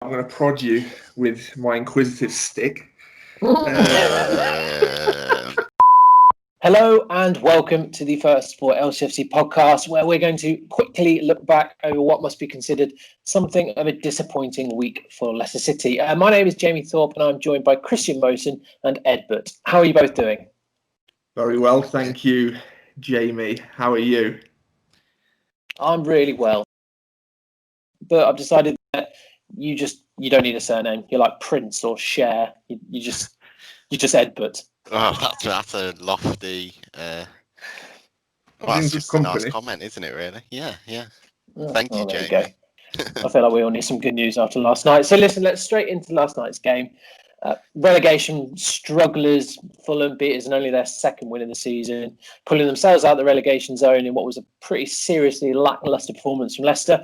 I'm going to prod you with my inquisitive stick. Hello and welcome to the First4LCFC Podcast, where we're going to quickly look back over what must be considered something of a disappointing week for Leicester City. My name is Jamie Thorpe and I'm joined by Christian Mosen and Ed Butt. How are you both doing? Very well, thank you, Jamie. How are you? I'm really well. But I've decided that you don't need a surname. You're like Prince or Cher. You just Ed Butt. Oh, that's a lofty. Well, that's just a nice comment, isn't it? Really? Yeah. Thank you, Jake. There you go. I feel like we all need some good news after last night. So listen, let's straight into last night's game. Relegation strugglers, Fulham beat us in only their second win in the season, pulling themselves out of the relegation zone in what was a pretty seriously lacklustre performance from Leicester.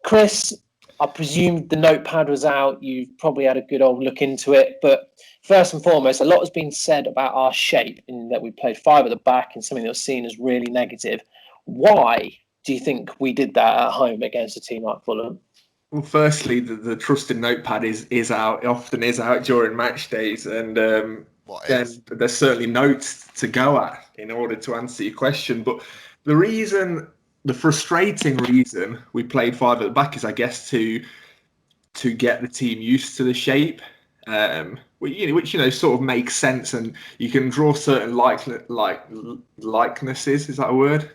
Chris, I presume the notepad was out. You've probably had a good old look into it. But first and foremost, a lot has been said about our shape in that we played five at the back and something that was seen as really negative. Why do you think we did that at home against a team like Fulham? Well, firstly, the trusted notepad is out. It often is out during match days. And then there's certainly notes to go at in order to answer your question. But the frustrating reason we played five at the back is, I guess, to get the team used to the shape, which sort of makes sense, and you can draw certain likenesses. Is that a word?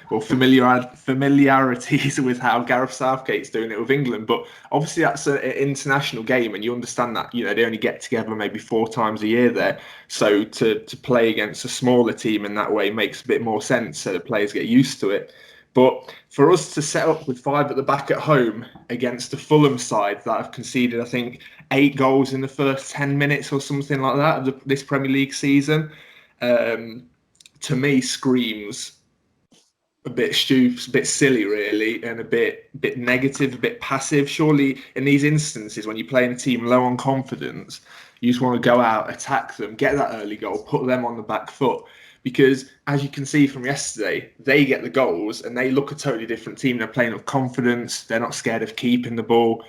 Or familiarities with how Gareth Southgate's doing it with England. But obviously that's an international game, and you understand that they only get together maybe 4 times a year there. So to play against a smaller team in that way makes a bit more sense, so the players get used to it. But for us to set up with 5 at the back at home against the Fulham side that have conceded, I think, 8 goals in the first 10 minutes or something like that of this Premier League season, to me screams a bit stupid, a bit silly, really, and a bit negative, a bit passive. Surely, in these instances, when you're playing a team low on confidence, you just want to go out, attack them, get that early goal, put them on the back foot. Because, as you can see from yesterday, they get the goals and they look a totally different team. They're playing with confidence. They're not scared of keeping the ball.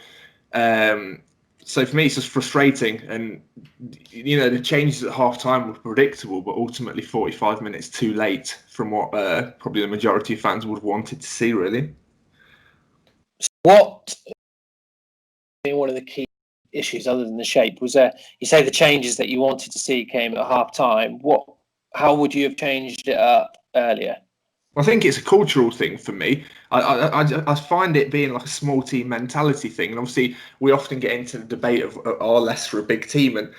So for me, it's just frustrating. And, the changes at half-time were predictable, but ultimately 45 minutes too late from what probably the majority of fans would have wanted to see, really. What one of the key issues, other than the shape, was there? You say the changes that you wanted to see came at half-time. How would you have changed it up earlier? I think it's a cultural thing for me. I find it being like a small team mentality thing. And obviously, we often get into the debate of are Leicester a big team? And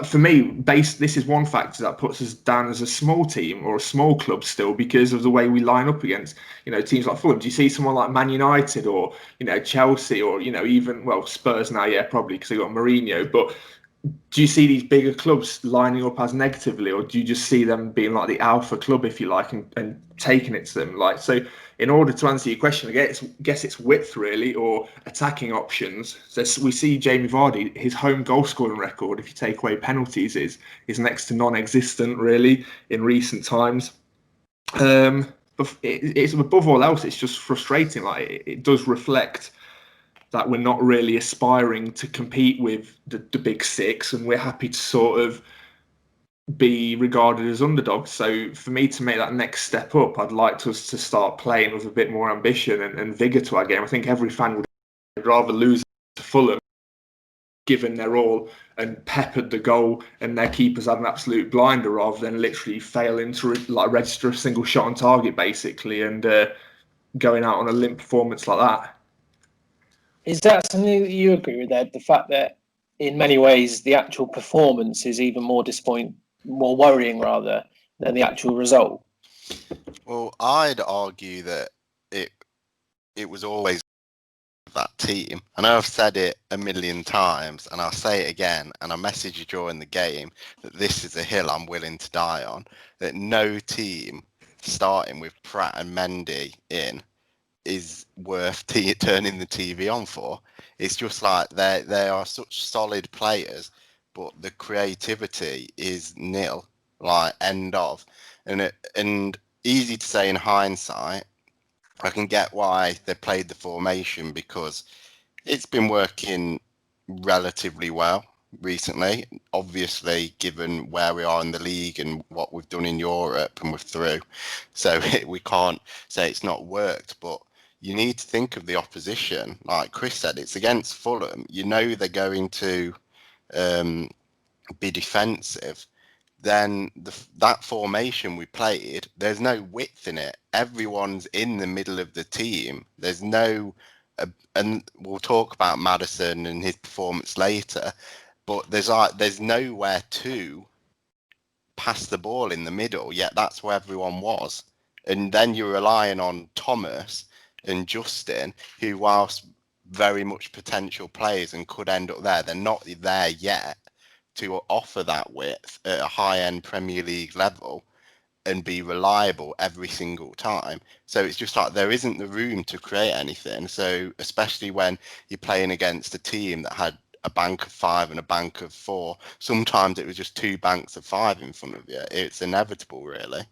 for me, this is one factor that puts us down as a small team or a small club still, because of the way we line up against teams like Fulham. Do you see someone like Man United or Chelsea or even Spurs now? Yeah, probably because they got Mourinho, but. Do you see these bigger clubs lining up as negatively, or do you just see them being like the alpha club, if you like, and taking it to them? So in order to answer your question, I guess it's width, really, or attacking options. So we see Jamie Vardy, his home goal scoring record, if you take away penalties, is next to non-existent, really, in recent times. But it's above all else, it's just frustrating. It does reflect that we're not really aspiring to compete with the big six, and we're happy to sort of be regarded as underdogs. So for me to make that next step up, I'd like us to start playing with a bit more ambition and vigour to our game. I think every fan would rather lose to Fulham, given their all, and peppered the goal and their keepers had an absolute blinder, rather than literally failing to register a single shot on target, basically, and going out on a limp performance like that. Is that something that you agree with, Ed? The fact that in many ways the actual performance is even more disappointing, more worrying rather, than the actual result? Well, I'd argue that it was always that team. I know I've said it a million times, and I'll say it again, and I messaged you during the game that this is a hill I'm willing to die on, that no team starting with Pratt and Mendy in is worth turning the TV on for. It's just like they are such solid players, but the creativity is nil, end of. And easy to say in hindsight. I can get why they played the formation, because It's been working relatively well recently. Obviously, given where we are in the league and what we've done in Europe and we're through, so we can't say it's not worked. But you need to think of the opposition. Like Chris said, it's against Fulham. You know they're going to be defensive. Then that formation we played, there's no width in it. Everyone's in the middle of the team. There's no, and we'll talk about Maddison and his performance later, but there's nowhere to pass the ball in the middle. Yet that's where everyone was, and then you're relying on Thomas and Justin, who, whilst very much potential players and could end up there, they're not there yet to offer that width at a high-end Premier League level and be reliable every single time. So it's just like there isn't the room to create anything. So especially when you're playing against a team that had a bank of 5 and a bank of 4, sometimes it was just 2 banks of 5 in front of you. It's inevitable, really.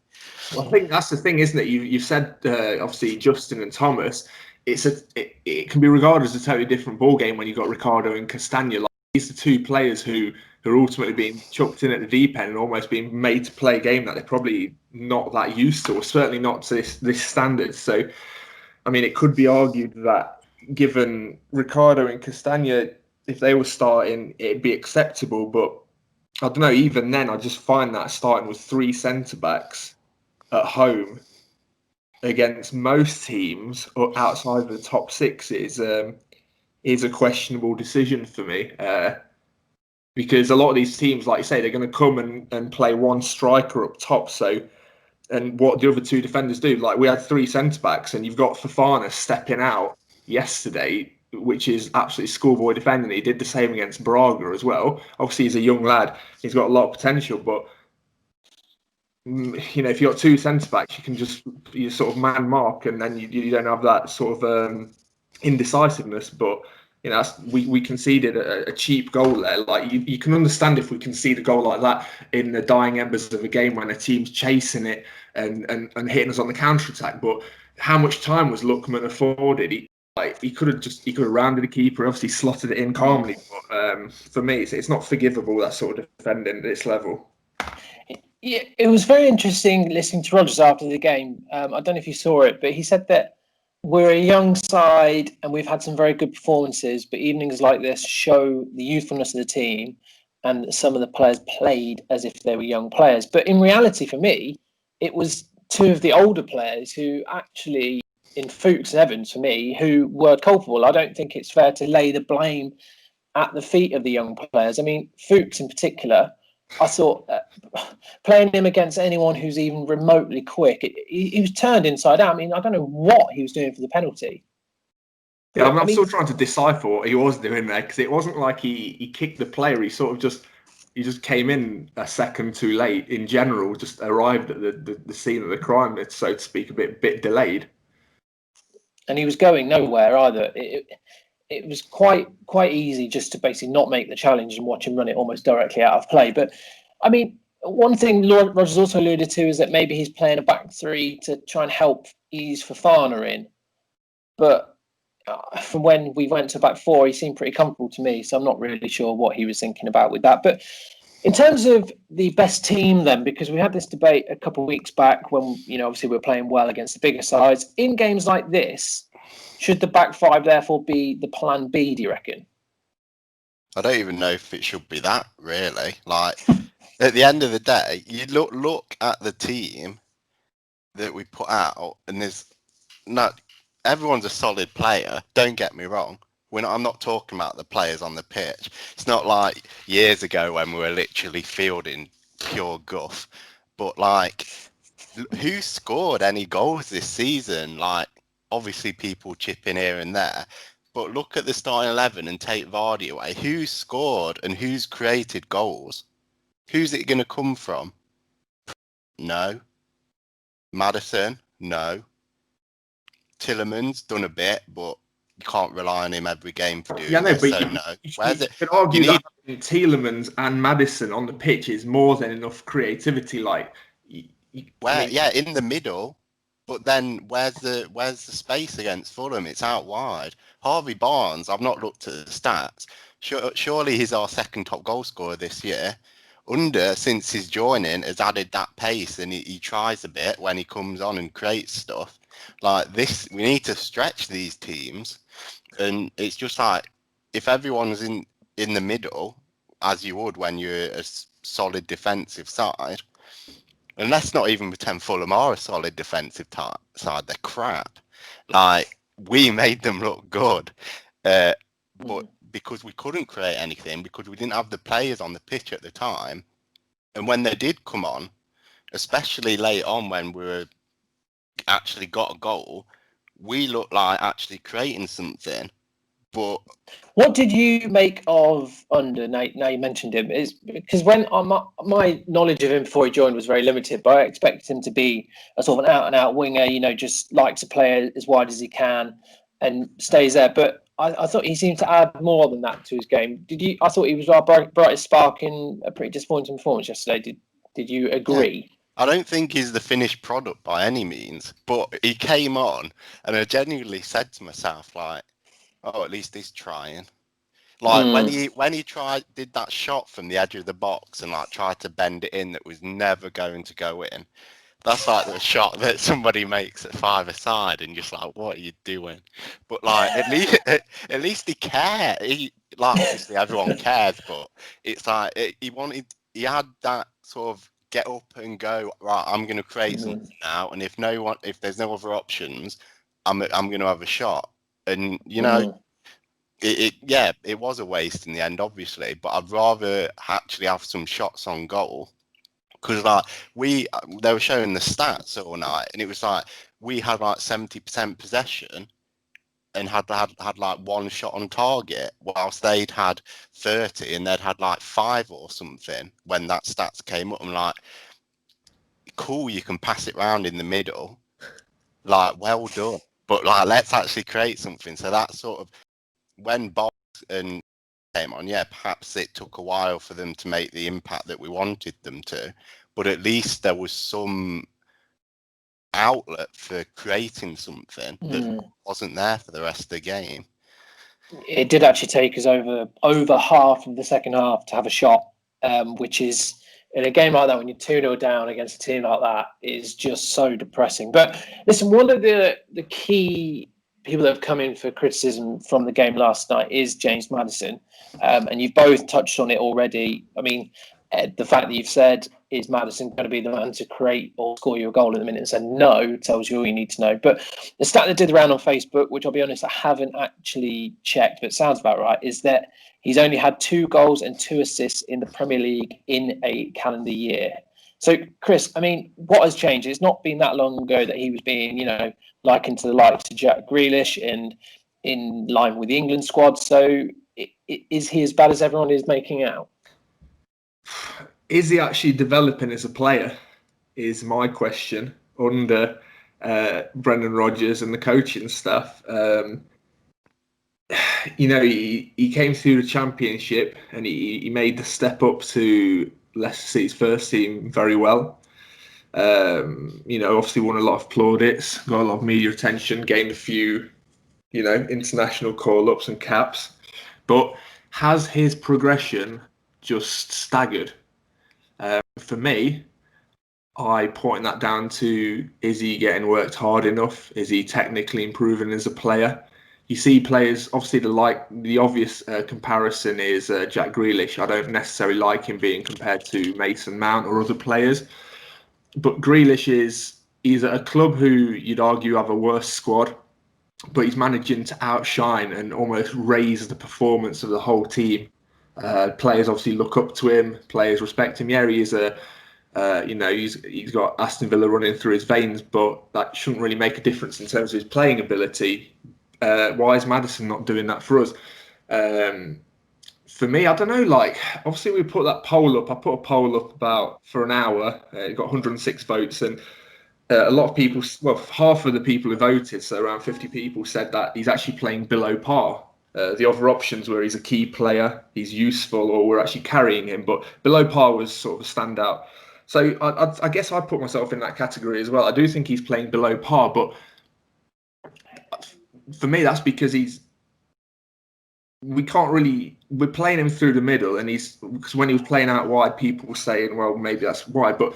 Well, I think that's the thing, isn't it? You've said obviously Justin and Thomas. It can be regarded as a totally different ball game when you've got Ricardo and Castagna. Like, these are 2 players who are ultimately being chucked in at the deep end and almost being made to play a game that they're probably not that used to, or certainly not to this standard. So, I mean, it could be argued that given Ricardo and Castagna, if they were starting, it'd be acceptable. But I don't know, even then, I just find that starting with 3 centre-backs at home against most teams or outside of the top 6 is a questionable decision for me. Because a lot of these teams, like you say, they're going to come and play 1 striker up top. So, and what the other 2 defenders do, like we had 3 centre-backs and you've got Fofana stepping out yesterday, which is absolutely schoolboy defending. He did the same against Braga as well. Obviously, he's a young lad. He's got a lot of potential, but you know, if you've got 2 centre-backs, you sort of man mark, and then you don't have that sort of indecisiveness. But you know, we conceded a cheap goal there. Like you can understand if we concede a goal like that in the dying embers of a game when a team's chasing it and hitting us on the counter attack. But how much time was Lookman afforded? He could have rounded the keeper, obviously slotted it in calmly. But for me, it's not forgivable, that sort of defending at this level. Yeah, it was very interesting listening to Rodgers after the game. I don't know if you saw it, but he said that we're a young side and we've had some very good performances, but evenings like this show the youthfulness of the team, and some of the players played as if they were young players. But in reality, for me, it was 2 of the older players who actually, in Fuchs and Evans, for me, who were culpable. I don't think it's fair to lay the blame at the feet of the young players. I mean, Fuchs in particular, I thought playing him against anyone who's even remotely quick, he was turned inside out. I mean, I don't know what he was doing for the penalty. Yeah, I'm still trying to decipher what he was doing there, because it wasn't like he kicked the player. He sort of just came in a second too late. In general, just arrived at the scene of the crime, so to speak, a bit delayed. And he was going nowhere either. It was quite easy just to basically not make the challenge and watch him run it almost directly out of play. But, I mean, one thing Rodgers also alluded to is that maybe he's playing a back 3 to try and help ease Fofana in. But from when we went to back 4, he seemed pretty comfortable to me, so I'm not really sure what he was thinking about with that. But in terms of the best team then, because we had this debate a couple of weeks back when, you know, obviously we're playing well against the bigger sides. In games like this, should the back 5 therefore be the plan B, do you reckon? I don't even know if it should be that, really. Like, at the end of the day, you look at the team that we put out, and everyone's a solid player, don't get me wrong. I'm not talking about the players on the pitch. It's not like years ago when we were literally fielding pure guff. But, like, who scored any goals this season? Like, obviously people chip in here and there, but look at the starting 11 and take Vardy away. Who's scored and who's created goals? Who's it going to come from? No. Maddison? No. Tillerman's done a bit, but you can't rely on him every game for doing no. Where's it? You could argue that Tillerman's and Maddison on the pitch is more than enough creativity. Like, in the middle. But then where's the space against Fulham? It's out wide. Harvey Barnes, I've not looked at the stats. Surely he's our second top goal scorer this year. Since his joining, has added that pace, and he tries a bit when he comes on and creates stuff. Like this, we need to stretch these teams, and it's just like if everyone's in the middle, as you would when you're a solid defensive side. And let's not even pretend Fulham are a solid defensive side. They're crap. Like, we made them look good. But because we couldn't create anything, because we didn't have the players on the pitch at the time, and when they did come on, especially late on when we were actually got a goal, we looked like actually creating something. But what did you make of Under? Now you mentioned him, is because when my knowledge of him before he joined was very limited, but I expected him to be a sort of an out-and-out winger. Just likes to play as wide as he can and stays there. But I thought he seemed to add more than that to his game. I thought he was our brightest spark in a pretty disappointing performance yesterday. Did you agree? Yeah. I don't think he's the finished product by any means, but he came on, and I genuinely said to myself, like, oh, at least he's trying. Like when he did that shot from the edge of the box and like tried to bend it in that was never going to go in. That's like the shot that somebody makes at 5-a-side and just like, what are you doing? But like at least he cared. Obviously everyone cares, but it's like he had that sort of get up and go, right, I'm going to create something now, and if there's no other options, I'm going to have a shot. And it was a waste in the end, obviously, but I'd rather actually have some shots on goal, because like they were showing the stats all night, and it was like we had like 70% possession and had like one shot on target, whilst they'd had 30 and they'd had like 5 or something when that stats came up. I'm like, cool, you can pass it round in the middle, like, well done, but like let's actually create something. So that sort of, when Bob and came on, perhaps it took a while for them to make the impact that we wanted them to, but at least there was some outlet for creating something that wasn't there for the rest of the game. It did actually take us over half of the second half to have a shot, which is, in a game like that, when you're 2-0 down against a team like that, is just so depressing. But listen, one of the key people that have come in for criticism from the game last night is James Maddison, and you've both touched on it already. I mean, the fact that you've said, is Maddison going to be the man to create or score you a goal in the minute, and said no, tells you all you need to know. But the stat that did the round on Facebook, which I'll be honest, I haven't actually checked, but it sounds about right, is that he's only had 2 goals and 2 assists in the Premier League in a calendar year. So, Chris, I mean, what has changed? It's not been that long ago that he was being, likened to the likes of Jack Grealish and in line with the England squad. So is he as bad as everyone is making out? Is he actually developing as a player is my question under Brendan Rodgers and the coaching staff. He came through the Championship and he made the step up to Leicester City's first team very well. Obviously won a lot of plaudits, got a lot of media attention, gained a few, international call-ups and caps. But has his progression just staggered? For me, I point that down to, is he getting worked hard enough? Is he technically improving as a player? You see players, obviously the obvious comparison is Jack Grealish. I don't necessarily like him being compared to Mason Mount or other players. But Grealish he's at a club who you'd argue have a worse squad, but he's managing to outshine and almost raise the performance of the whole team. Players obviously look up to him. Players respect him. Yeah, he is he's got Aston Villa running through his veins, but that shouldn't really make a difference in terms of his playing ability. Why is Maddison not doing that for us? For me, I don't know. Like, obviously, we put that poll up. I put a poll up for an hour. It got 106 votes, and a lot of people, half of the people who voted, so around 50 people, said that he's actually playing below par. The other options were he's a key player, he's useful, or we're actually carrying him. But below par was sort of a standout. So I guess I put myself in that category as well. I do think he's playing below par, but for me, that's because he's we can't really. We're playing him through the middle, and because when he was playing out wide, people were saying, "Well, maybe that's wide," but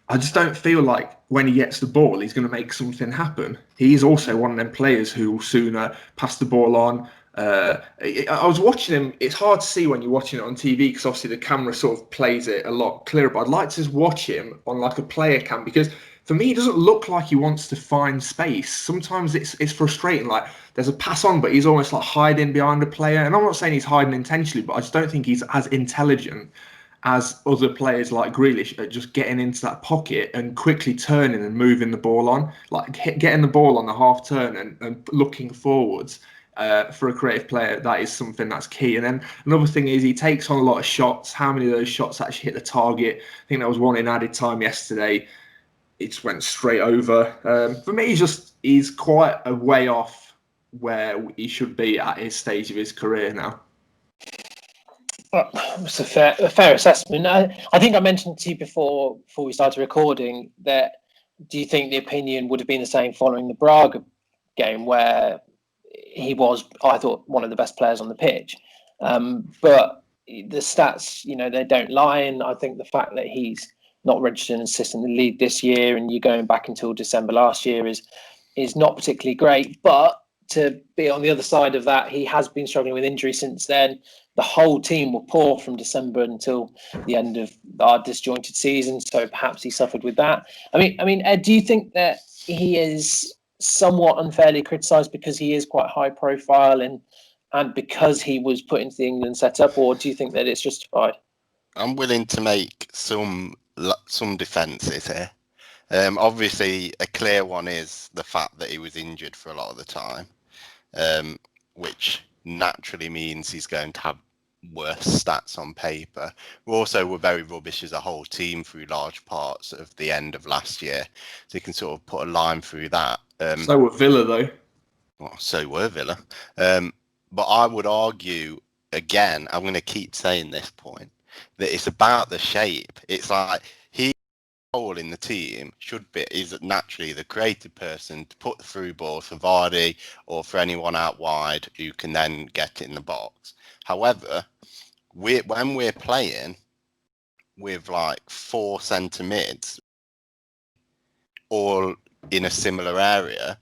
I just don't feel like when he gets the ball, he's going to make something happen. He is also one of them players who will sooner pass the ball on. I was watching him. It's hard to see when you're watching it on TV because obviously the camera sort of plays it a lot clearer. But I'd like to just watch him on like a player cam because for me, he doesn't look like he wants to find space. Sometimes it's frustrating. Like there's a pass on, but he's almost like hiding behind a player. And I'm not saying he's hiding intentionally, but I just don't think he's as intelligent as other players like Grealish are just getting into that pocket and quickly turning and moving the ball on, like getting the ball on the half turn and looking forwards. For a creative player, that is something that's key. And then another thing is he takes on a lot of shots. How many of those shots actually hit the target? I think there was one in added time yesterday. It just went straight over. For me, he's quite a way off where he should be at his stage of his career now. Well, it's a fair assessment. I think I mentioned to you before we started recording that do you think the opinion would have been the same following the Braga game where he was, I thought, one of the best players on the pitch. But the stats, they don't lie. And I think the fact that he's not registered an assist in the league this year and you're going back until December last year is not particularly great. But to be on the other side of that, he has been struggling with injury since then. The whole team were poor from December until the end of our disjointed season. So perhaps he suffered with that. I mean, Ed, do you think that he is somewhat unfairly criticised because he is quite high profile and because he was put into the England setup, or do you think that it's justified? I'm willing to make some defences here. Obviously, a clear one is the fact that he was injured for a lot of the time, which naturally means he's going to have worse stats on paper. We also were very rubbish as a whole team through large parts of the end of last year, so you can sort of put a line through that. So were Villa, though. Well, so were Villa. But I would argue, again, I'm going to keep saying this point, that it's about the shape. It's like he role in the team is naturally the creative person to put the through ball for Vardy or for anyone out wide who can then get it in the box. However, when we're playing with like 4 centre mids all in a similar area,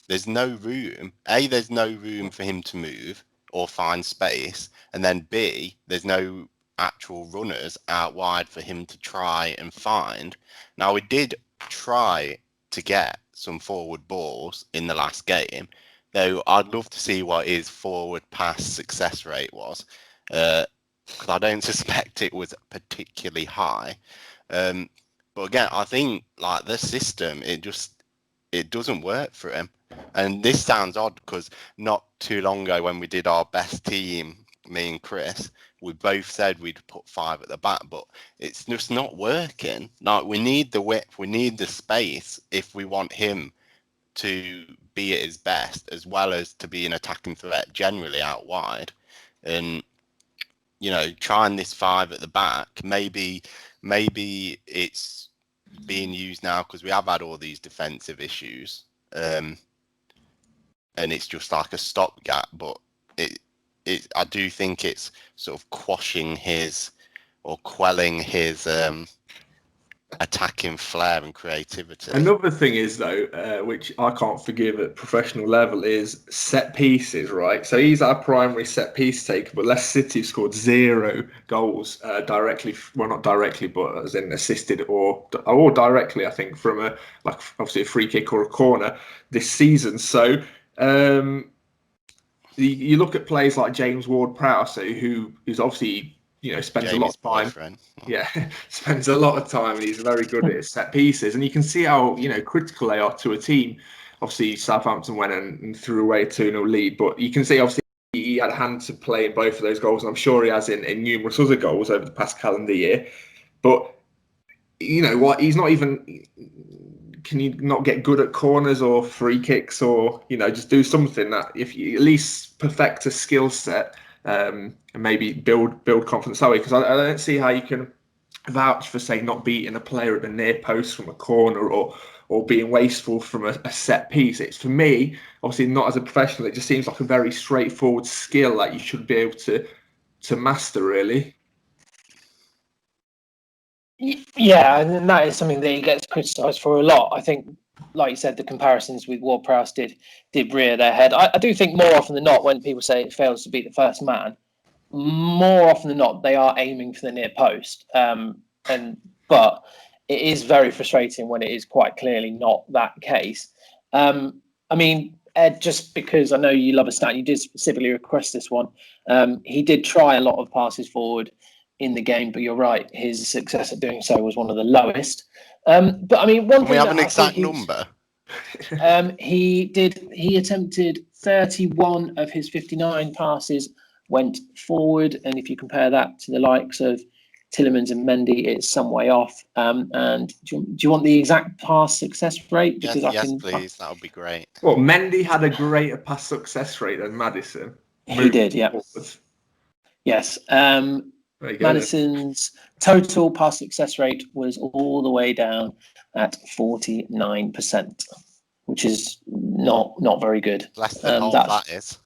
there's no room. A, there's no room for him to move or find space, and then B, there's no actual runners out wide for him to try and find. Now, we did try to get some forward balls in the last game, though I'd love to see what his forward pass success rate was, because I don't suspect it was particularly high. But again, I think like the system, it doesn't work for him. And this sounds odd because not too long ago when we did our best team, me and Chris, we both said we'd put 5 at the back, but it's just not working. Like, we need the width, we need the space if we want him to be at his best, as well as to be an attacking threat generally out wide. And, trying this 5 at the back, maybe it's being used now because we have had all these defensive issues. And it's just like a stopgap, but I do think it's sort of quelling his attacking flair and creativity. Another thing is, though, which I can't forgive at professional level, is set pieces, right? So he's our primary set piece taker, but Leicester City scored 0 goals directly. Well, not directly, but as in assisted or directly, I think, from obviously a free kick or a corner this season. So you look at players like James Ward-Prowse, who is obviously spends Jamie's a lot of time. Boyfriend. Yeah, spends a lot of time, and he's very good at his set pieces. And you can see how critical they are to a team. Obviously, Southampton went and threw away a 2-0 lead, but you can see obviously he had a hand to play in both of those goals, and I'm sure he has in numerous other goals over the past calendar year. But what? He's not even. Can you not get good at corners or free kicks, or just do something that if you at least perfect a skill set and maybe build confidence that way? Because I don't see how you can vouch for, say, not beating a player at the near post from a corner or or being wasteful from a set piece. It's, for me, obviously not as a professional, it just seems like a very straightforward skill that you should be able to master, really. Yeah, and that is something that he gets criticised for a lot. I think, like you said, the comparisons with Ward-Prowse did rear their head. I do think more often than not, when people say it fails to beat the first man, more often than not, they are aiming for the near post. But it is very frustrating when it is quite clearly not that case. I mean, Ed, just because I know you love a stat, you did specifically request this one. He did try a lot of passes forward in the game, but you're right, his success at doing so was one of the lowest. But I mean, one Can thing we have that an I exact think number? he attempted 31 of his 59 passes went forward, and if you compare that to the likes of Tielemans and Mendy, it's some way off. And do you want the exact pass success rate? Because Yes, please. That would be great. Well, Mendy had a greater pass success rate than Maddison. He did, yeah. Forwards. Yes. There you go, Maddison's total pass success rate was all the way down at 49%, which is not very good. Less than half, that is.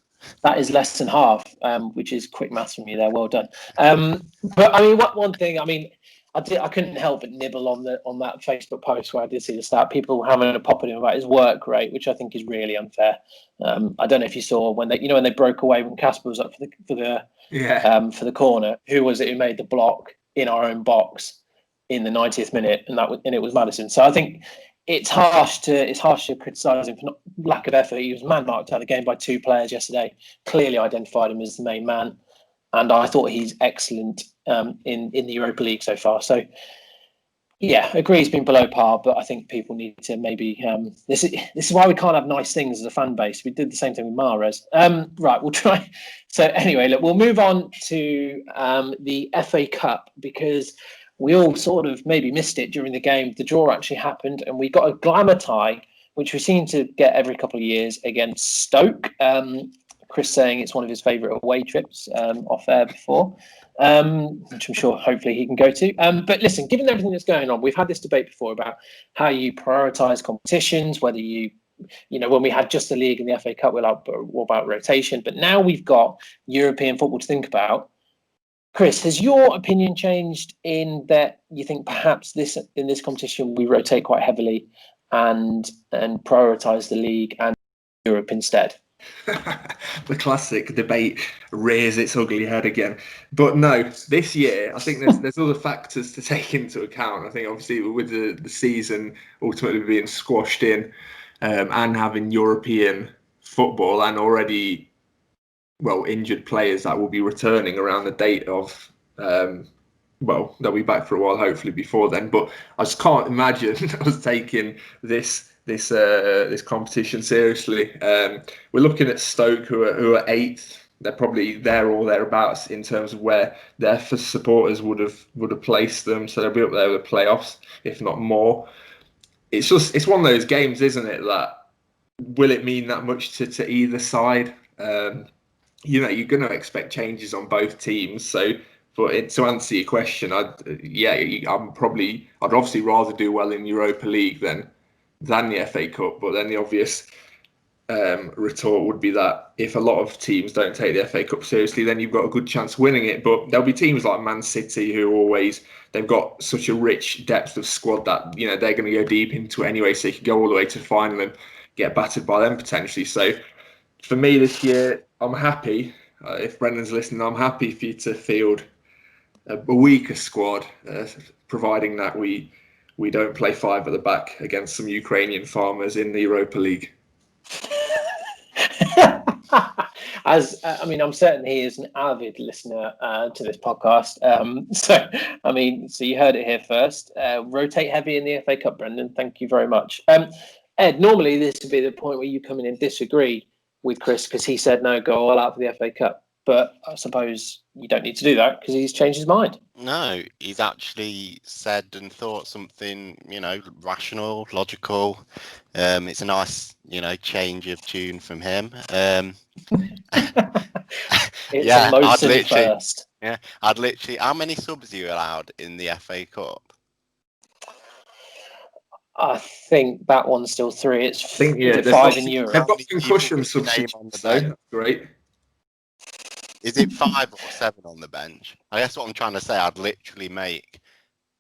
That is less than half, which is quick maths from you there. Well done. But I mean, one thing, I mean, I couldn't help but nibble on that Facebook post where I did see the stat. People having a pop at him about his work rate, which I think is really unfair. I don't know if you saw when they broke away when Casper was up for the corner. Who was it who made the block in our own box in the 90th minute, and it was Maddison. So I think it's harsh to criticise him for lack of effort. He was man marked out of the game by two players yesterday. Clearly identified him as the main man, and I thought he's excellent in the Europa League so far. So yeah, agree he's been below par, but I think people need to maybe this is why we can't have nice things as a fan base. We did the same thing with Mahrez. Right, we'll try. So anyway, look, we'll move on to the FA Cup, because we all sort of maybe missed it during the game. The draw actually happened, and we got a glamour tie, which we seem to get every couple of years against Stoke. Chris saying it's one of his favourite away trips off air before, which I'm sure hopefully he can go to. But listen, given everything that's going on, we've had this debate before about how you prioritise competitions, whether you know, when we had just the league and the FA Cup, we're like, what about rotation? But now we've got European football to think about. Chris, has your opinion changed in that you think perhaps in this competition we rotate quite heavily and prioritise the league and Europe instead? The classic debate rears its ugly head again. But no, this year I think there's other factors to take into account. I think obviously with the season ultimately being squashed in and having European football and already injured players that will be returning around the date of they'll be back for a while hopefully before then, but I just can't imagine us taking this competition seriously. We're looking at Stoke who are 8th. They're probably there or thereabouts in terms of where their supporters would have placed them, so they'll be up there with the playoffs if not more. It's one of those games, isn't it, that will it mean that much to either side? You're going to expect changes on both teams. So, to answer your question, I'd obviously rather do well in Europa League than the FA Cup. But then the obvious retort would be that if a lot of teams don't take the FA Cup seriously, then you've got a good chance of winning it. But there'll be teams like Man City who they've got such a rich depth of squad that they're going to go deep into it anyway. So you could go all the way to the final and get battered by them potentially. So for me this year, I'm happy. If Brendan's listening, I'm happy for you to field a weaker squad, providing that we don't play 5 at the back against some Ukrainian farmers in the Europa League. I'm certain he is an avid listener to this podcast. So you heard it here first. Rotate heavy in the FA Cup, Brendan. Thank you very much. Ed, normally this would be the point where you come in and disagree with Chris because he said no, go all out for the FA Cup. But I suppose you don't need to do that because he's changed his mind. No, he's actually said and thought something, rational, logical. It's a nice, change of tune from him. First. Yeah, I'd literally. How many subs are you allowed in the FA Cup? I think that one's still 3. It's they've 5 in Europe. They've got concussion Name substitutes, on the though. bench. That's great. Is it 5 or 7 on the bench? I guess what I'm trying to say, I'd literally make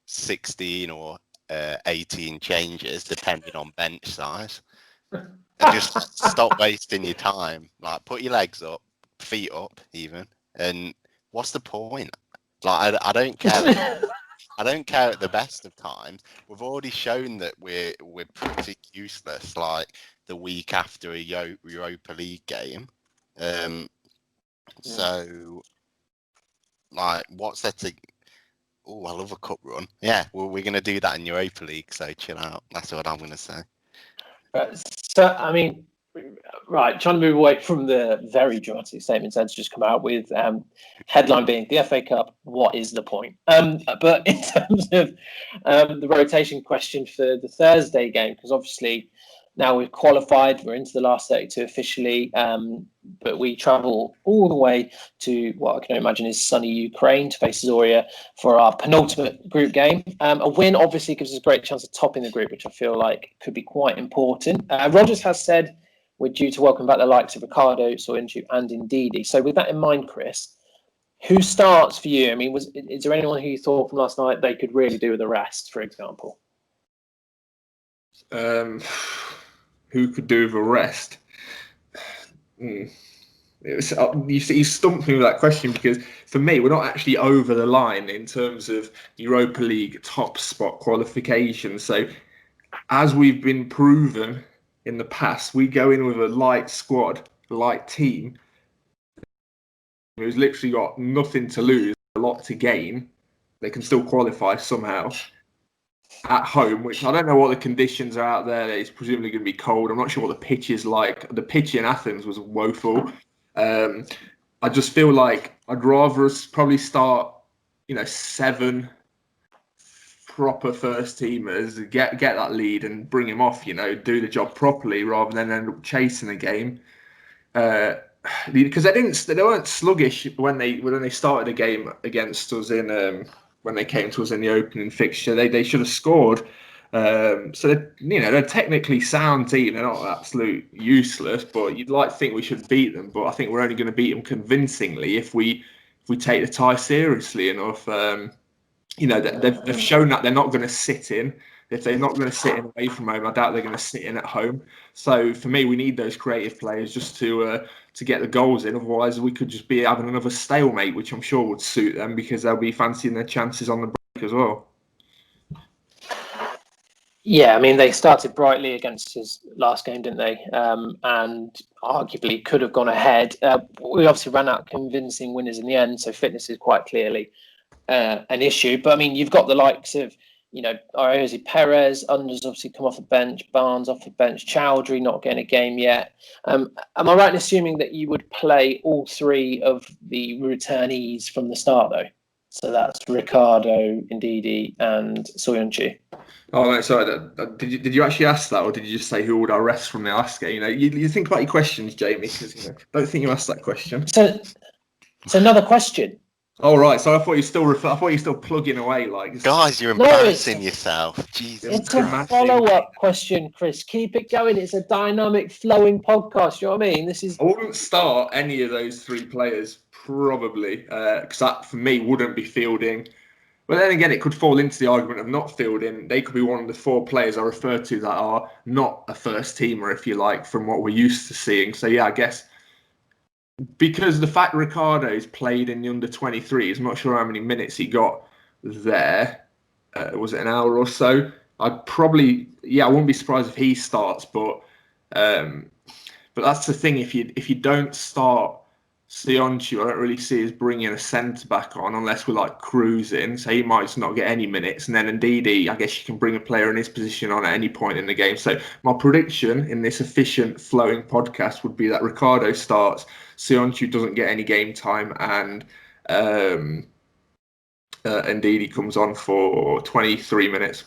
16 or 18 changes depending on bench size, and just stop wasting your time. Like, put your legs up, feet up, even. And what's the point? Like, I don't care. I don't care at the best of times. We've already shown that we're pretty useless. Like the week after a Europa League game. So, like, what's there to? Oh, I love a cup run. Yeah, well, we're going to do that in Europa League, so chill out. That's what I'm going to say. So, I mean, right, trying to move away from the very dramatic statements that's just come out with, headline being the FA Cup, what is the point? But in terms of the rotation question for the Thursday game, because obviously now we've qualified, we're into the last 32 officially, but we travel all the way to what I can imagine is sunny Ukraine to face Zorya for our penultimate group game. A win obviously gives us a great chance of topping the group, which I feel like could be quite important. Rogers has said we're due to welcome back the likes of Ricardo, Soyuncu and Ndidi. So with that in mind, Chris, who starts for you? I mean, is there anyone who you thought from last night they could really do with the rest, for example? Who could do with a rest? You stumped me with that question, because for me, we're not actually over the line in terms of Europa League top spot qualification. So as we've been proven in the past, we go in with a light squad, light team who's literally got nothing to lose, a lot to gain. They can still qualify somehow at home, which I don't know what the conditions are out there. It's presumably going to be cold. I'm not sure what the pitch is like. The pitch in Athens was woeful. I just feel like I'd rather us probably start, 7 proper first teamers, get that lead and bring him off, do the job properly rather than end up chasing a game. Because they weren't sluggish when they started a game against us when they came to us in the opening fixture. They should have scored. So they're a technically sound team. They're not absolute useless, but you'd like to think we should beat them. But I think we're only going to beat them convincingly if we take the tie seriously enough. They've shown that they're not going to sit in. If they're not going to sit in away from home, I doubt they're going to sit in at home. So for me, we need those creative players just to get the goals in. Otherwise, we could just be having another stalemate, which I'm sure would suit them because they'll be fancying their chances on the break as well. Yeah, I mean, they started brightly against his last game, didn't they? And arguably could have gone ahead. We obviously ran out convincing winners in the end, so fitness is quite clearly an issue. But I mean, you've got the likes of, Ayoze Perez, Unders obviously come off the bench, Barnes off the bench, Chowdhury not getting a game yet. Am I right in assuming that you would play all 3 of the returnees from the start, though? So that's Ricardo, Ndidi, and Soyuncu. Oh no, sorry. Did you actually ask that, or did you just say who would I rest from the last game? You think about your questions, Jamie, because don't think you asked that question. So it's another question. Oh right, so I thought you were still plugging away like. Guys, you're embarrassing yourself. Jesus. It's a follow-up question, Chris. Keep it going. It's a dynamic, flowing podcast. You know what I mean? I wouldn't start any of those 3 players probably, because that for me wouldn't be fielding. But then again, it could fall into the argument of not fielding. They could be one of the 4 players I refer to that are not a first teamer, if you like, from what we're used to seeing. So yeah, I guess because the fact Ricardo's played in the under-23s, I'm not sure how many minutes he got there. Was it an hour or so? I wouldn't be surprised if he starts, but that's the thing. If you don't start Soyuncu, I don't really see us bringing a centre back on unless we're like cruising. So he might just not get any minutes. And then Ndidi, I guess you can bring a player in his position on at any point in the game. So my prediction in this efficient, flowing podcast would be that Ricardo starts, Soyuncu doesn't get any game time, and Ndidi comes on for 23 minutes.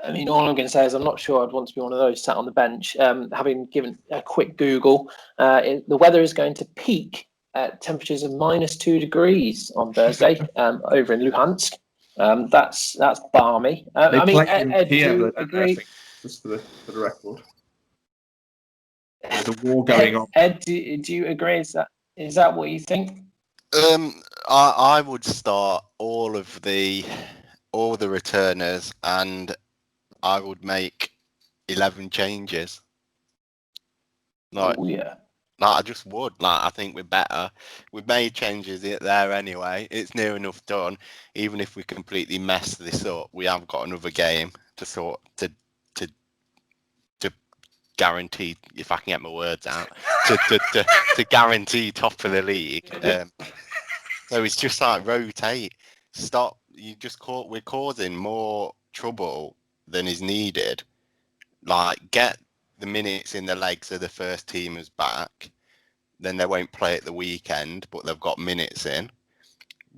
I mean, all I'm going to say is I'm not sure I'd want to be one of those sat on the bench. Having given a quick Google, the weather is going to peak at temperatures of -2 degrees on Thursday over in Luhansk. That's balmy. They I mean, play in Ed, do Kiev, you I agree? think, just for the record. There's a war going on. Ed, do you agree? Is that what you think? I would start all the returners, and I would make 11 changes. Like, Oh yeah. I just would. I think we're better. We've made changes there anyway. It's near enough done. Even if we completely mess this up, we have got another game to guarantee, if I can get my words out, to guarantee top of the league. So it's just rotate. Stop. We're causing more trouble than is needed. Get the minutes in the legs of the first teamers back. Then they won't play at the weekend, but they've got minutes in.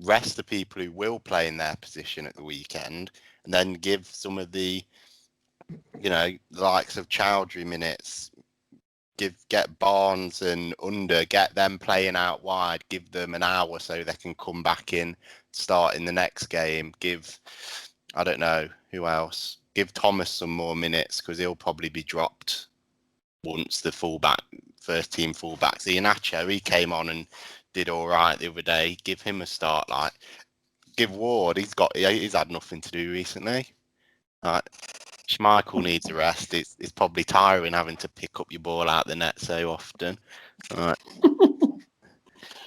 Rest the people who will play in their position at the weekend, and then give some of the, the likes of Chowdhury minutes. Get Barnes and Under, get them playing out wide. Give them an hour so they can come back in, start in the next game. I don't know who else. Give Thomas some more minutes because he'll probably be dropped once the first team fullback. See, Iheanacho, he came on and did all right the other day. Give him a start. Give Ward. He's had nothing to do recently. Schmeichel needs a rest. It's probably tiring having to pick up your ball out the net so often.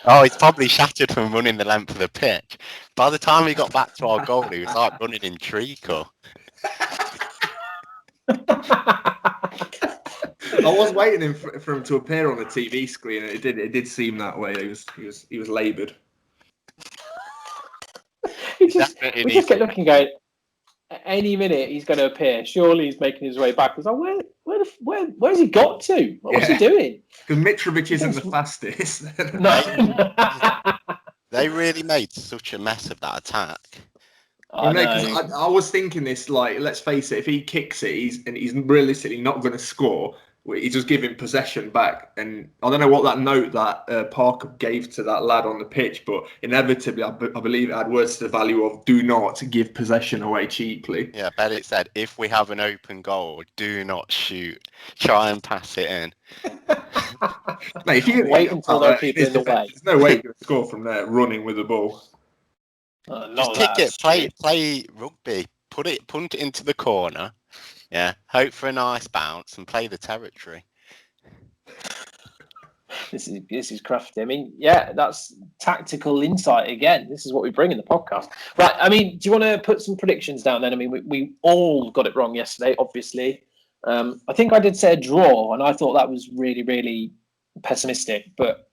Oh, he's probably shattered from running the length of the pitch. By the time he got back to our goal, he was running in treacle. I was waiting for him to appear on the TV screen, and it did seem that way. He was laboured. We just kept looking, going, any minute he's going to appear. Surely he's making his way back. I was like, where's he got to? What's he doing? Because Mitrovic isn't the fastest. No. They really made such a mess of that attack. I was thinking this, let's face it, if he kicks it, he's realistically not going to score. He's just giving possession back. And I don't know what that note that Parker gave to that lad on the pitch, but inevitably, I believe it had words to the value of do not give possession away cheaply. Yeah, I bet it said, if we have an open goal, do not shoot. Try and pass it in. Mate, if you wait until there are people in the way. There's no way you're going to score from there running with the ball. Just kick it, play rugby, punt it into the corner. Yeah, hope for a nice bounce and play the territory. This is crafty. I mean, yeah, that's tactical insight again. This is what we bring in the podcast. Right, I mean, do you want to put some predictions down then? I mean, we all got it wrong yesterday, obviously. I think I did say a draw, and I thought that was really, really pessimistic. But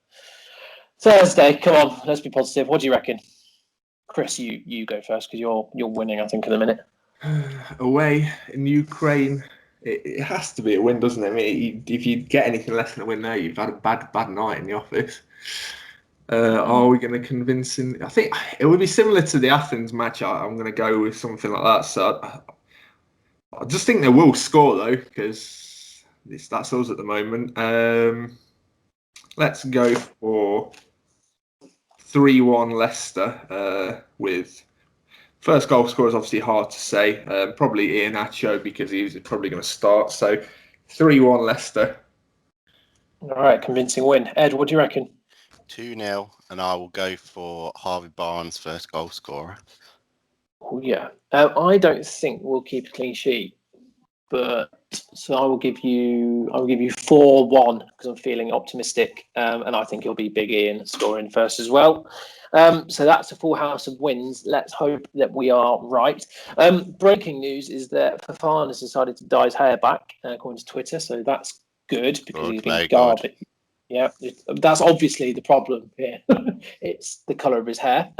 Thursday, come on, let's be positive. What do you reckon? Chris, you go first because you're winning, I think, in a minute. Away in Ukraine, it has to be a win, doesn't it? I mean, if you get anything less than a win there, you've had a bad night in the office. Are we going to convince him? I think it would be similar to the Athens match. I'm going to go with something like that. So I just think they will score though, because that's us at the moment. Let's go for 3-1 Leicester with. First goal scorer is obviously hard to say. Probably Iheanacho because he's probably going to start. So 3-1 Leicester. All right, convincing win. Ed, what do you reckon? 2-0, and I will go for Harvey Barnes, first goal scorer. Oh yeah. I don't think we'll keep a clean sheet, but so I will give you 4-1 because I'm feeling optimistic, and I think it'll be Big Ian scoring first as well. So that's a full house of wins. Let's hope that we are right. Breaking news is that Fafana has decided to dye his hair back, according to Twitter. So that's good because he's been garbage. Yeah, that's obviously the problem here. It's the colour of his hair.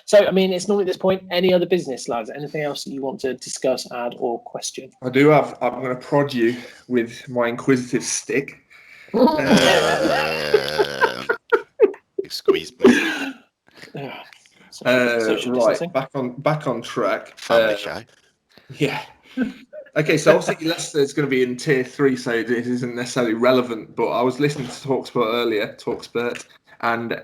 So, I mean, it's not at this point. Any other business, lads? Anything else that you want to discuss, add, or question? I do have. I'm going to prod you with my inquisitive stick. Squeeze me. Right, back on track. Family show. Yeah. Okay, so obviously Leicester is going to be in tier 3, so this isn't necessarily relevant. But I was listening to Talksport earlier, and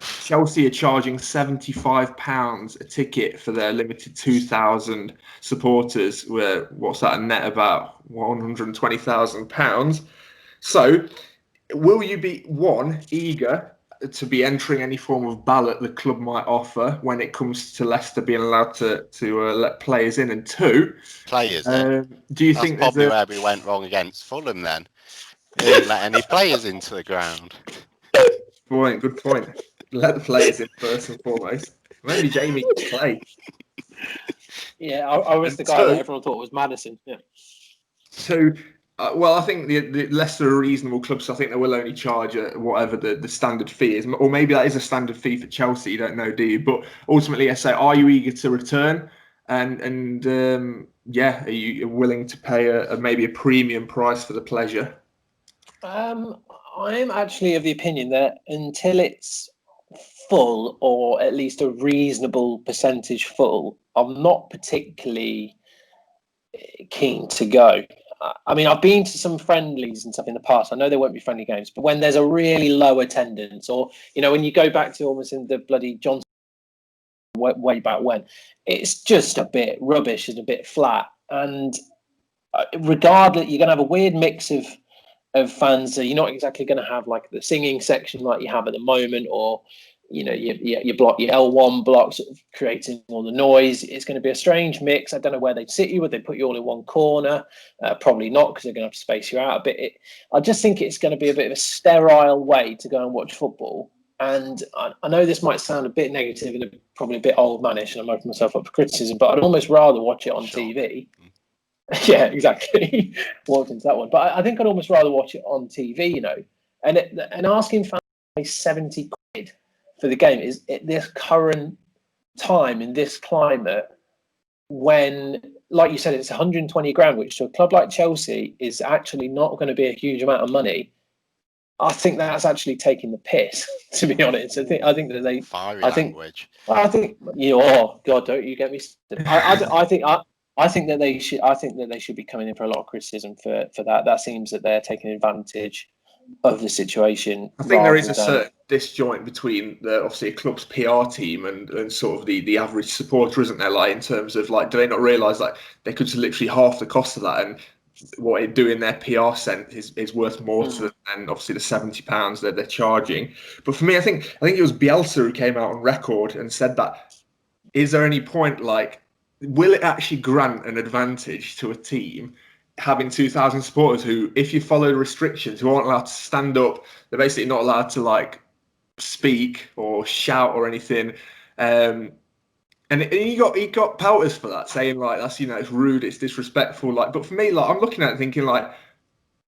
Chelsea are charging £75 a ticket for their limited 2,000 supporters. What's that, a net about £120,000? So, will you be, one, eager to be entering any form of ballot the club might offer when it comes to Leicester being allowed to let players in? And two, Players do you That's think probably where we went wrong against Fulham then. We didn't let any players into the ground. Good point. Let the players in first and foremost. Maybe Jamie can play. Yeah, I was the guy that everyone thought was Maddison. Yeah. So, well, I think the Leicester are a reasonable club, so I think they will only charge whatever the standard fee is. Or maybe that is a standard fee for Chelsea, you don't know, do you? But ultimately, I say, are you eager to return? And yeah, are you willing to pay maybe a premium price for the pleasure? I'm actually of the opinion that until it's full, or at least a reasonable percentage full, I'm not particularly keen to go. I mean, I've been to some friendlies and stuff in the past. I know there won't be friendly games, but when there's a really low attendance, or when you go back to almost in the bloody Johnson way back when, it's just a bit rubbish and a bit flat. And regardless, you're going to have a weird mix of fans. So you're not exactly going to have like the singing section like you have at the moment, or you block your L1 blocks creating all the noise. It's going to be a strange mix. I don't know where they'd sit you. Would they put you all in one corner? Probably not, because they're going to have to space you out a bit. I just think it's going to be a bit of a sterile way to go and watch football. And I know this might sound a bit negative and probably a bit old manish, and I'm opening myself up for criticism, but I'd almost rather watch it on TV. Yeah, exactly. Walked into that one, but I think I'd almost rather watch it on TV, and asking fans to pay 70 quid for the game is at this current time in this climate, when, like you said, it's 120 grand, which to a club like Chelsea is actually not going to be a huge amount of money. I think that's actually taking the piss, to be honest. I think that they fiery language. I think oh god, don't you get me? I think that they should. I think that they should be coming in for a lot of criticism for that. That seems that they're taking advantage of the situation. I think there is a certain disjoint between obviously a club's PR team and sort of the average supporter, isn't there? Like, in terms of, like, do they not realise like they could literally half the cost of that, and what it do in their PR sense is worth more to them than obviously the £70 that they're charging. But for me, I think it was Bielsa who came out on record and said that, is there any point, like, will it actually grant an advantage to a team having 2,000 supporters who, if you follow the restrictions, who aren't allowed to stand up, they're basically not allowed to, like, speak or shout or anything. And he got pelters for that, saying like that's it's rude, it's disrespectful. Like, but for me, like, I'm looking at it thinking like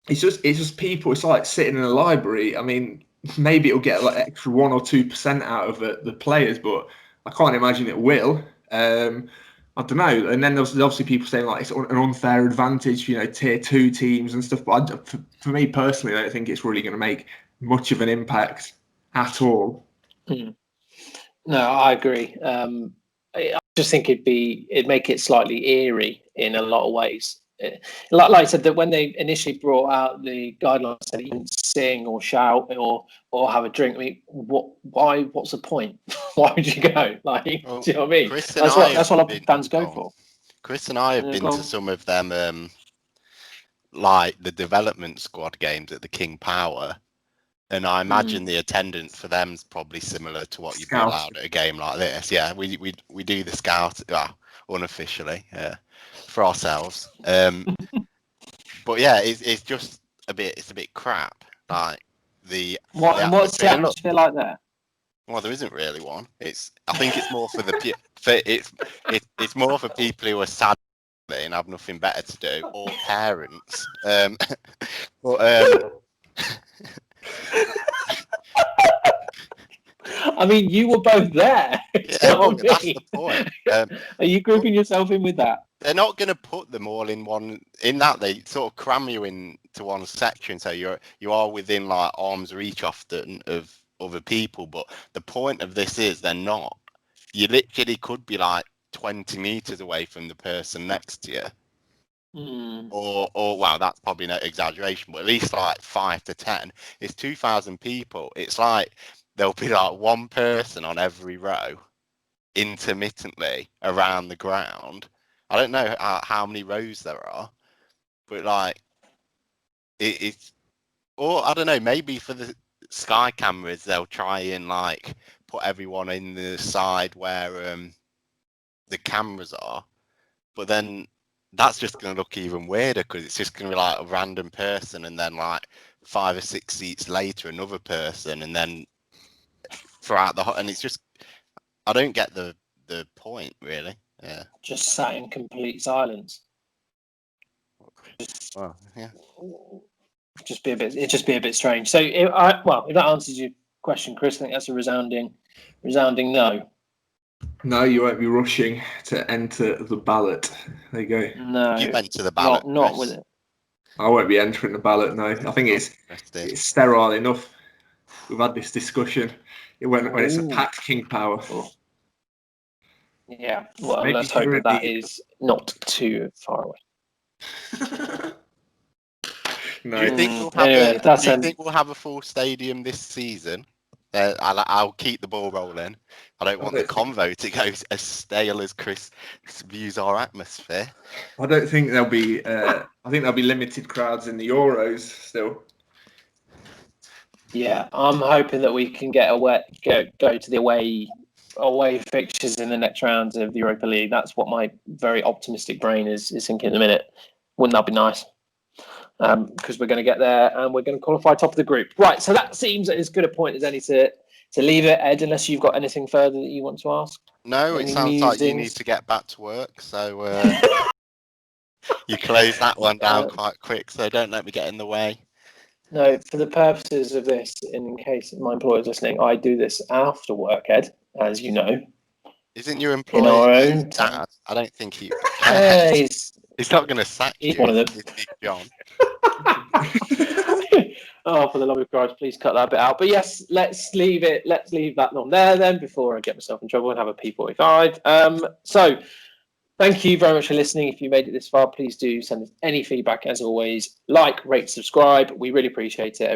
it's just people. It's like sitting in a library. I mean, maybe it'll get like extra 1 or 2% out of the players, but I can't imagine it will. I don't know. And then there's obviously people saying like it's an unfair advantage, tier 2 teams and stuff. But for me personally, I don't think it's really going to make much of an impact at all. No, I agree. I just think it'd make it slightly eerie in a lot of ways. Like I said, that when they initially brought out the guidelines that you can sing or shout or have a drink, I mean, why? What's the point? Why would you go? Like, do you know what I mean? That's what fans go for. Chris and I have been to some of them, like the development squad games at the King Power. And I imagine the attendance for them is probably similar to what you'd be allowed at a game like this. Yeah, we do the scout unofficially for ourselves. But yeah, it's just a bit crap. Like what's the atmosphere like there? Well, there isn't really one. I think it's more for it's more for people who are sad and have nothing better to do, or parents. I mean, you were both there. Yeah, well, that's the point. Are you grouping yourself in with that? They're not going to put them all in one. In that, they sort of cram you into one section, so you are within like arm's reach often of other people. But the point of this is they're not. You literally could be like 20 meters away from the person next to you. or well, that's probably no exaggeration, but at least like 5 to 10. It's 2,000 people. It's like there'll be like one person on every row intermittently around the ground. I don't know how many rows there are, but like it's, or I don't know, maybe for the Sky cameras they'll try and like put everyone in the side where the cameras are, but then that's just going to look even weirder because it's just going to be like a random person and then like 5 or 6 seats later another person, and then throughout the and it's just, I don't get the point really. Yeah, just sat in complete silence. well, yeah, It'd just be a bit strange. So if that answers your question, Chris, I think that's a resounding no. No, you won't be rushing to enter the ballot. There you go. No, you went to the ballot, not Chris. with it. I won't be entering the ballot. No, I think it's sterile enough. We've had this discussion when it's a packed King Power. Oh. Yeah, well, Maybe let's hope that is not too far away. No. Do you think we'll have a full stadium this season? I'll keep the ball rolling. I don't want the convo to go as stale as Chris views our atmosphere. I don't think there'll be. I think there'll be limited crowds in the Euros still. Yeah, I'm hoping that we can go to the away fixtures in the next rounds of the Europa League. That's what my very optimistic brain is thinking at the minute. Wouldn't that be nice? Because we're going to get there and we're going to qualify top of the group. Right, so that seems as good a point as any to leave it, Ed, unless you've got anything further that you want to ask. No, it sounds like you need to get back to work, so you close that one down quite quick, so don't let me get in the way. No, for the purposes of this, in case my employer's listening, I do this after work, Ed, as you know. Isn't your employer in our own dad? I don't think he he's not going to sack you. He's one of them. Big John. Oh, for the love of Christ, please cut that bit out. But yes, let's leave it. Let's leave that on there then before I get myself in trouble and have a P45. So thank you very much for listening. If you made it this far, please do send us any feedback as always. Like, rate, subscribe. We really appreciate it.